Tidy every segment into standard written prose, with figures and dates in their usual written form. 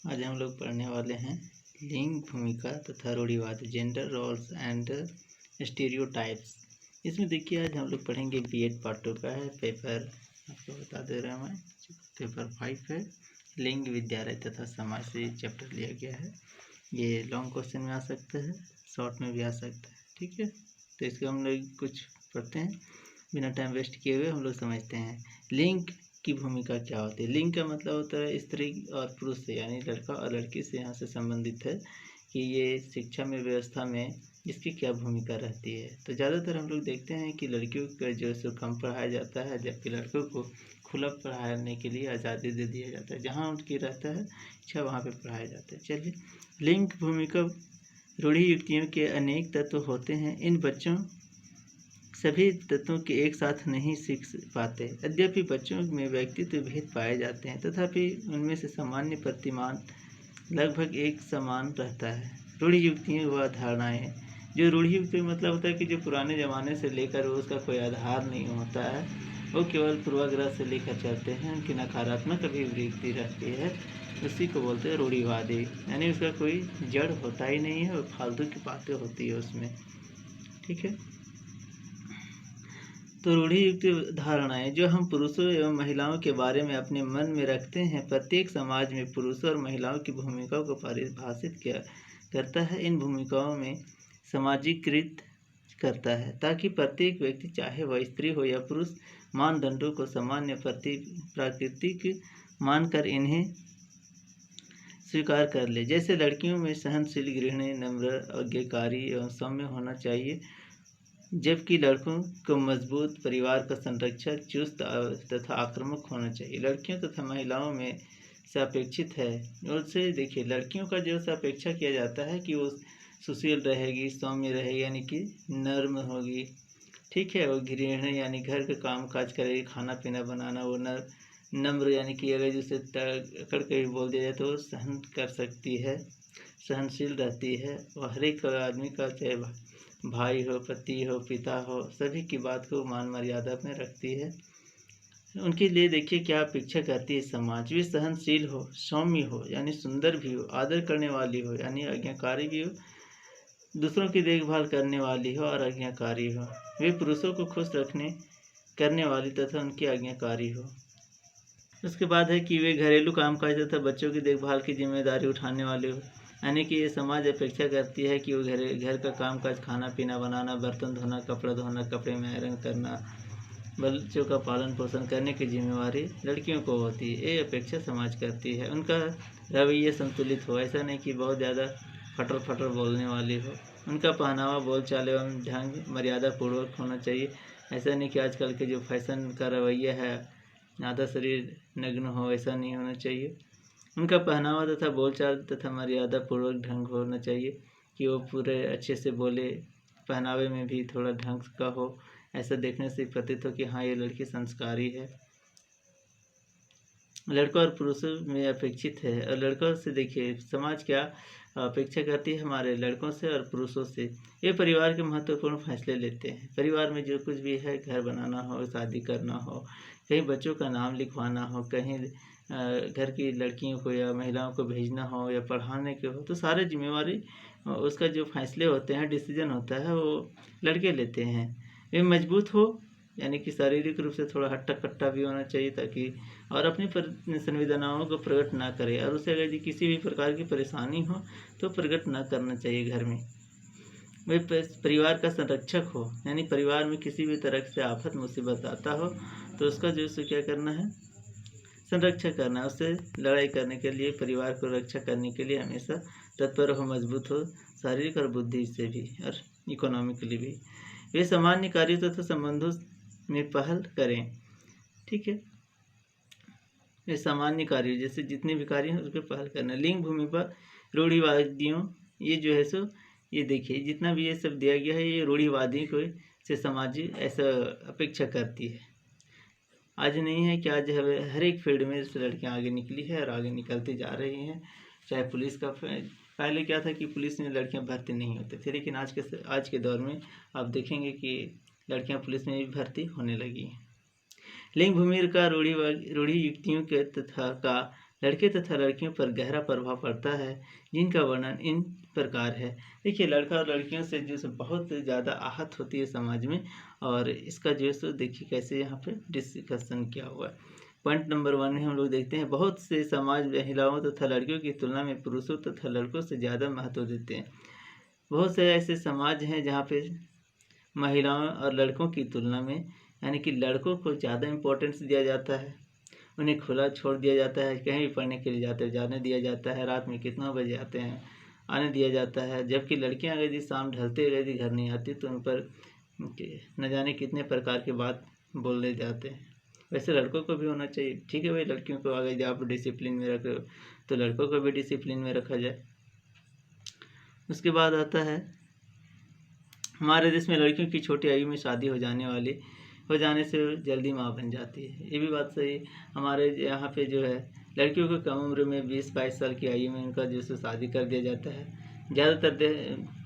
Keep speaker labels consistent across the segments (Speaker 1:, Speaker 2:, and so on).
Speaker 1: आज हम लोग पढ़ने वाले हैं लिंग भूमिका तथा रूढ़िवाद, जेंडर रोल्स एंड स्टीरियोटाइप्स। इसमें देखिए आज हम लोग पढ़ेंगे बीएड पार्ट 2 का है। पेपर आपको बता दे रहा हूँ मैं, पेपर 5 है। लिंग, विद्यालय तथा समाज से चैप्टर लिया गया है। ये लॉन्ग क्वेश्चन में आ सकता है, शॉर्ट में भी आ सकता है। ठीक है, तो इसको हम लोग कुछ पढ़ते हैं, बिना टाइम वेस्ट किए हुए हम लोग समझते हैं लिंग की भूमिका क्या होती है। लिंग का मतलब होता है स्त्री और पुरुष से, यानी लड़का और लड़की से यहाँ से संबंधित है कि ये शिक्षा में, व्यवस्था में इसकी क्या भूमिका रहती है। तो ज़्यादातर हम लोग देखते हैं कि लड़कियों को जो है सो कम पढ़ाया जाता है, जबकि लड़कों को खुला पढ़ाने के लिए आज़ादी दे दिया जाता है। जहाँ उनकी रहता है इच्छा वहाँ पे पढ़ाया जाता है। चलिए, लिंग भूमिका रूढ़ि युक्तियों के अनेक तत्व होते हैं। इन बच्चों सभी तत्वों के एक साथ नहीं सीख पाते। यद्यपि बच्चों में व्यक्तित्व भेद पाए जाते हैं, तथापि उनमें से सामान्य प्रतिमान लगभग एक समान रहता है। रूढ़ि युक्तियाँ व धारणाएँ, जो रूढ़ि युक्ति मतलब होता है कि जो पुराने ज़माने से लेकर उसका कोई आधार नहीं होता है, वो केवल पूर्वाग्रह से लेकर चलते हैं, उनकी नकारात्मक अभिवृत्ति रहती है, उसी को बोलते हैं रूढ़िवादी। यानी उसका कोई जड़ होता ही नहीं है, वो फालतू की बातें होती है उसमें। ठीक है, तो रूढ़ियुक्त धारणाएं जो हम पुरुषों एवं महिलाओं के बारे में अपने मन में रखते हैं, प्रत्येक समाज में पुरुषों और महिलाओं की भूमिकाओं को परिभाषित करता है। इन भूमिकाओं में समाजीकृत करता है ताकि प्रत्येक व्यक्ति, चाहे वह स्त्री हो या पुरुष, मानदंडों को सामान्य प्राकृतिक मानकर इन्हें स्वीकार कर ले। जैसे लड़कियों में सहनशील, गृहिणी, नम्र, आज्ञाकारी एवं सौम्य होना चाहिए, जबकि लड़कों को मजबूत, परिवार का संरक्षक, चुस्त तथा आक्रामक होना चाहिए। लड़कियों तथा महिलाओं में सापेक्षित है। उससे देखिए, लड़कियों का जो सापेक्षा किया जाता है कि वो सुशील रहेगी, सौम्य रहेगी, यानी कि नर्म होगी। ठीक है, वो गृहिणी यानी घर का काम काज करेगी, खाना पीना बनाना। वो नम्र यानी कि अगर जिसे अकड़ के भी बोल दिया जाए तो सहन कर सकती है, सहनशील रहती है। और हर एक आदमी का, चाहे भाई हो, पति हो, पिता हो, सभी की बात को मान मर्यादा में रखती है। उनके लिए देखिए क्या अपेक्षा करती है समाज। वे सहनशील हो, सौम्य हो यानी सुंदर भी हो, आदर करने वाली हो यानी आज्ञाकारी भी हो, दूसरों की देखभाल करने वाली हो और आज्ञाकारी हो। वे पुरुषों को खुश करने वाली तथा उनकी आज्ञाकारी हो। उसके बाद है कि वे घरेलू कामकाज तथा बच्चों की देखभाल की जिम्मेदारी उठाने वाले हो। यानी कि ये समाज अपेक्षा करती है कि वो घर का कामकाज, खाना पीना बनाना, बर्तन धोना, कपड़ा धोना, कपड़े में आयरन करना, बच्चों का पालन पोषण करने की जिम्मेवारी लड़कियों को होती है। ये अपेक्षा समाज करती है। उनका रवैया संतुलित हो, ऐसा नहीं कि बहुत ज़्यादा फटर फटर बोलने वाली हो। उनका पहनावा, बोलचाल एवं ढंग मर्यादा पूर्वक होना चाहिए। ऐसा नहीं कि आजकल के जो फैशन का रवैया है, आधा शरीर नग्न हो, ऐसा नहीं होना चाहिए। उनका पहनावा तथा बोलचाल तथा मर्यादा पूर्वक ढंग होना चाहिए कि वो पूरे अच्छे से बोले, पहनावे में भी थोड़ा ढंग का हो। ऐसा देखने से प्रतीत हो कि हाँ, ये लड़की संस्कारी है। लड़कों और पुरुषों में अपेक्षित है। और लड़कों से देखिए समाज क्या अपेक्षा करती है, हमारे लड़कों से और पुरुषों से। ये परिवार के महत्वपूर्ण फैसले लेते हैं। परिवार में जो कुछ भी है, घर बनाना हो, शादी करना हो, कहीं बच्चों का नाम लिखवाना हो, कहीं घर की लड़कियों को या महिलाओं को भेजना हो या पढ़ाने के हो, तो सारे जिम्मेवारी उसका जो फैसले होते हैं, डिसीजन होता है, वो लड़के लेते हैं। वे मजबूत हो यानी कि शारीरिक रूप से थोड़ा हट्टा कट्टा भी होना चाहिए, ताकि और अपनी संवेदनाओं को प्रकट ना करे, और उसे अगर किसी भी प्रकार की परेशानी हो तो प्रकट ना करना चाहिए घर में। वे परिवार का संरक्षक हो, यानी परिवार में किसी भी तरह से आफत मुसीबत आता हो तो उसका जो है क्या करना है, संरक्षण करना है। उससे लड़ाई करने के लिए, परिवार को रक्षा करने के लिए हमेशा तत्पर हो, मजबूत हो, शारीरिक और बुद्धि से भी और इकोनॉमिकली भी। वे सामान्य कार्यों तथा संबंधों में पहल करें। ठीक है, ये सामान्य कार्य, जैसे जितने भी कार्य हैं उस पर पहल करना। लिंग भूमि पर रूढ़िवादियों, ये जो है सो, ये देखिए जितना भी ये सब दिया गया है, ये रूढ़िवादी को से समाज ऐसा अपेक्षा करती है। आज नहीं है कि आज हर एक फील्ड में लड़कियां आगे निकली है और आगे निकलती जा रही हैं। चाहे पुलिस का, पहले क्या था कि पुलिस में लड़कियां भर्ती नहीं होती थी, लेकिन आज के दौर में आप देखेंगे कि लड़कियां पुलिस में भी भर्ती होने लगी हैं। लिंग भूमि का रूढ़ि युक्तियों के तथा का लड़के तथा लड़कियों पर गहरा प्रभाव पड़ता है, जिनका वर्णन इन प्रकार है। देखिए, लड़का और लड़कियों से जो है बहुत ज़्यादा आहत होती है समाज में, और इसका जो है सो देखिए कैसे यहाँ पे डिस्कशन किया हुआ है। पॉइंट नंबर 1 में हम लोग देखते हैं, बहुत से समाज महिलाओं तथा लड़कियों की तुलना में पुरुषों तथा लड़कों से ज़्यादा महत्व देते हैं। बहुत से ऐसे समाज हैं जहाँ पे महिलाओं और लड़कों की तुलना में यानी कि लड़कों को ज़्यादा इम्पोर्टेंस दिया जाता है। उन्हें खुला छोड़ दिया जाता है, कहीं भी पढ़ने के लिए जाते हैं जाने दिया जाता है, रात में कितना बजे आते हैं आने दिया जाता है। जबकि लड़कियां अगर यदि शाम ढलते यदि घर नहीं आती तो उन पर न जाने कितने प्रकार के बात बोलने जाते हैं। वैसे लड़कों को भी होना चाहिए, ठीक है भाई, लड़कियों को अगर आप डिसिप्लिन में रख रहे हो तो लड़कों को भी डिसिप्लिन में रखा जाए। उसके बाद आता है, हमारे देश में लड़कियों की छोटी आयु में शादी हो जाने से जल्दी माँ बन जाती है। ये भी बात सही है। हमारे यहाँ पे जो है लड़कियों को कम उम्र में 20-22 साल की आयु में उनका जो सो शादी कर दिया जाता है। ज़्यादातर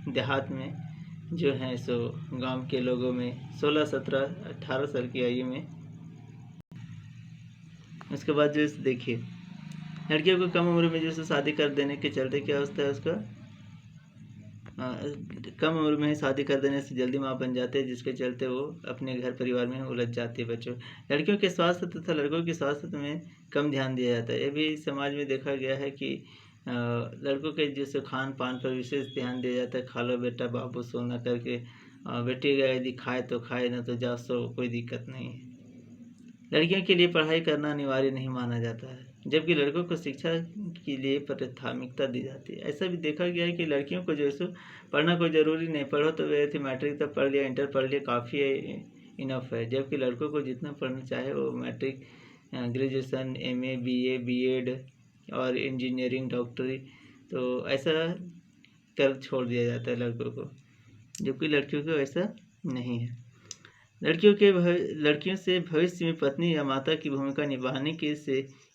Speaker 1: देहात में जो है सो गांव के लोगों में 16, 17, 18 साल की आयु में। उसके बाद जो देखिए, लड़कियों को कम उम्र में जो सो शादी कर देने के चलते क्या होता है, उसका कम उम्र में ही शादी कर देने से जल्दी माँ बन जाते हैं, जिसके चलते वो अपने घर परिवार में उलझ जाती है बच्चों। लड़कियों के स्वास्थ्य तथा लड़कों के स्वास्थ्य में कम ध्यान दिया जाता है। ये भी समाज में देखा गया है कि लड़कों के जैसे खान पान पर विशेष ध्यान दिया जाता है। खा लो बेटा बाबू सोना करके, बेटी यदि खाए तो खाए, ना तो जाओ सो, कोई दिक्कत नहीं है। लड़कियों के लिए पढ़ाई करना अनिवार्य नहीं माना जाता है, जबकि लड़कों को शिक्षा के लिए प्राथमिकता दी जाती है। ऐसा भी देखा गया है कि लड़कियों को जो है पढ़ना कोई ज़रूरी नहीं, पढ़ो तो वे मैट्रिक तक पढ़ लिया, इंटर पढ़ लिया, काफ़ी है, इनफ है। जबकि लड़कों को जितना पढ़ना चाहे वो matric, graduation, MA, BA, B.Ed और इंजीनियरिंग, डॉक्टरी, तो ऐसा कर छोड़ दिया जाता है लड़कों को, जबकि लड़कियों को ऐसा नहीं है। लड़कियों से भविष्य में पत्नी या माता की भूमिका निभाने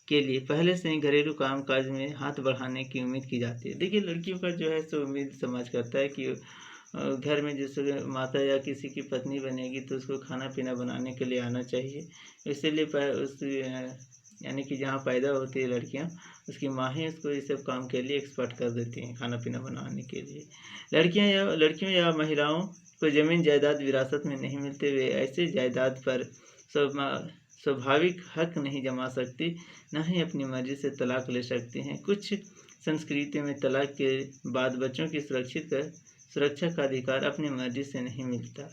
Speaker 1: के लिए पहले से ही घरेलू कामकाज में हाथ बढ़ाने की उम्मीद की जाती है। देखिए, लड़कियों का जो है सो उम्मीद समाज करता है कि घर में जैसे माता या किसी की पत्नी बनेगी तो उसको खाना पीना बनाने के लिए आना चाहिए। इसीलिए उस यानी कि जहाँ पैदा होती है लड़कियाँ, उसकी माँ ही उसको इस सब काम के लिए एक्सपर्ट कर देती हैं, खाना पीना बनाने के लिए। लड़कियों या महिलाओं को ज़मीन जायदाद विरासत में नहीं मिलते, वे ऐसे जायदाद पर स्वाभाविक हक नहीं जमा सकती, न ही अपनी मर्जी से तलाक ले सकती हैं। कुछ संस्कृतियों में तलाक के बाद बच्चों की सुरक्षा का अधिकार अपनी मर्जी से नहीं मिलता।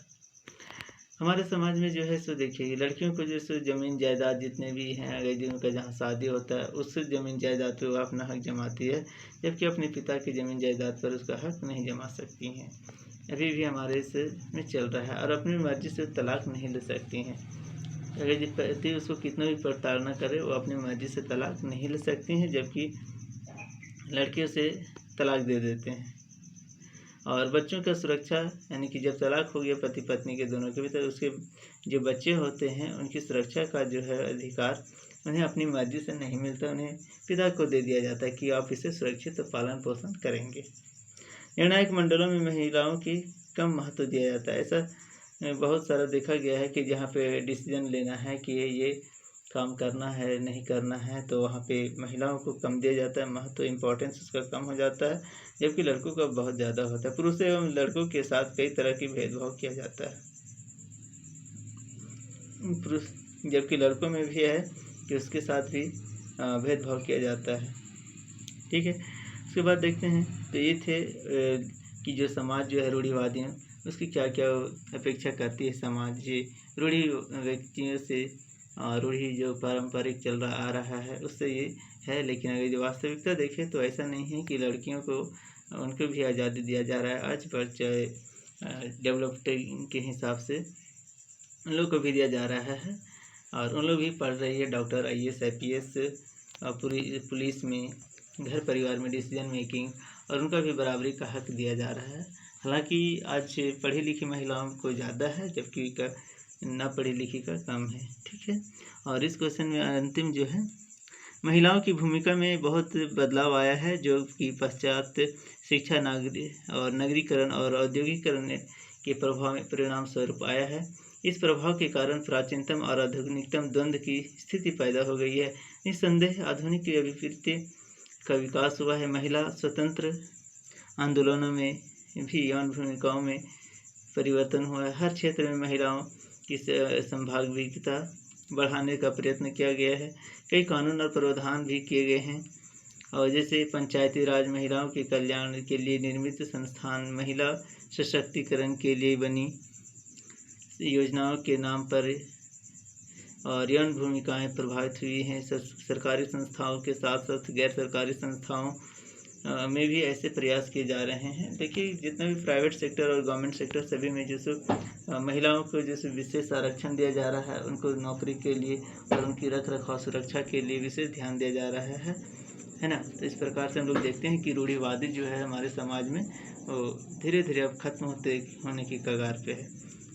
Speaker 1: हमारे समाज में जो है सो देखिए, लड़कियों को जो सो ज़मीन जायदाद जितने भी हैं, अगर जिनका जहाँ शादी होता है उस ज़मीन जायदाद पर वो अपना हक जमाती है, जबकि अपने पिता की ज़मीन जायदाद पर उसका हक नहीं जमा सकती हैं। अभी भी हमारे इसमें चल रहा है। और अपनी मर्जी से तलाक नहीं ले सकती हैं। अगर पति उसको कितना भी प्रताड़ना करे, वो अपनी मर्जी से तलाक नहीं ले सकती हैं, जबकि लड़कियों से तलाक दे देते हैं। और बच्चों का सुरक्षा, यानी कि जब तलाक हो गया पति पत्नी के दोनों के भी, तो उसके जो बच्चे होते हैं उनकी सुरक्षा का जो है अधिकार उन्हें अपनी मर्जी से नहीं मिलता, उन्हें पिता को दे दिया जाता है कि आप इसे सुरक्षित पालन पोषण करेंगे। निर्णायक मंडलों में महिलाओं की कम महत्व दिया जाता है। ऐसा बहुत सारा देखा गया है कि जहाँ पे डिसीजन लेना है कि ये काम करना है नहीं करना है, तो वहाँ पे महिलाओं को कम दिया जाता है, महत्व इम्पोर्टेंस उसका कम हो जाता है, जबकि लड़कों का बहुत ज़्यादा होता है। पुरुष एवं लड़कों के साथ कई तरह की भेदभाव किया जाता है। पुरुष जबकि लड़कों में भी है कि उसके साथ भी भेदभाव किया जाता है। ठीक है, उसके बाद देखते हैं, तो ये थे कि जो समाज जो है रूढ़िवादी उसकी क्या क्या अपेक्षा करती है समाज। ये रूढ़ी व्यक्तियों से, रूढ़ी जो पारंपरिक चल रहा आ रहा है उससे ये है। लेकिन अगर जो वास्तविकता देखें तो ऐसा नहीं है कि लड़कियों को उनको भी आज़ादी दिया जा रहा है। आज पर चाहे डेवलपमेंट के हिसाब से उन लोग को भी दिया जा रहा है, और उन लोग भी पढ़ रही है, डॉक्टर, IAS, IPS, पुलिस में, घर परिवार में डिसीजन मेकिंग, और उनका भी बराबरी का हक दिया जा रहा है। हालांकि आज पढ़ी लिखी महिलाओं को ज़्यादा है, जबकि ना पढ़ी लिखी का कम है। ठीक है, और इस क्वेश्चन में अंतिम जो है, महिलाओं की भूमिका में बहुत बदलाव आया है, जो कि पश्चात शिक्षा, नगरीकरण और औद्योगिकरण के परिणाम स्वरूप आया है। इस प्रभाव के कारण प्राचीनतम और आधुनिकतम द्वंद्व की स्थिति पैदा हो गई है। निस्संदेह आधुनिक अभिवृत्ति का विकास हुआ है। महिला स्वतंत्र आंदोलनों में भी यौन भूमिकाओं में परिवर्तन हुआ है। हर क्षेत्र में महिलाओं की संभागीता बढ़ाने का प्रयत्न किया गया है। कई कानून और प्रावधान भी किए गए हैं, और जैसे पंचायती राज महिलाओं के कल्याण के लिए निर्मित संस्थान, महिला सशक्तिकरण के लिए बनी योजनाओं के नाम पर और यौन भूमिकाएं प्रभावित हुई हैं। सरकारी संस्थाओं के साथ साथ गैर सरकारी संस्थाओं में भी ऐसे प्रयास किए जा रहे हैं। देखिए, जितना भी प्राइवेट सेक्टर और गवर्नमेंट सेक्टर सभी में जैसे महिलाओं को जैसे विशेष आरक्षण दिया जा रहा है, उनको नौकरी के लिए और उनकी रख रखाव सुरक्षा के लिए विशेष ध्यान दिया जा रहा है ना। तो इस प्रकार से हम लोग देखते हैं कि रूढ़िवादी जो है हमारे समाज में वो धीरे धीरे अब खत्म होने की कगार पे है।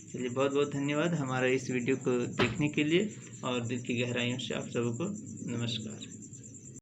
Speaker 1: चलिए, बहुत बहुत धन्यवाद हमारा इस वीडियो को देखने के लिए, और दिल की गहराइयों से आप सबको नमस्कार।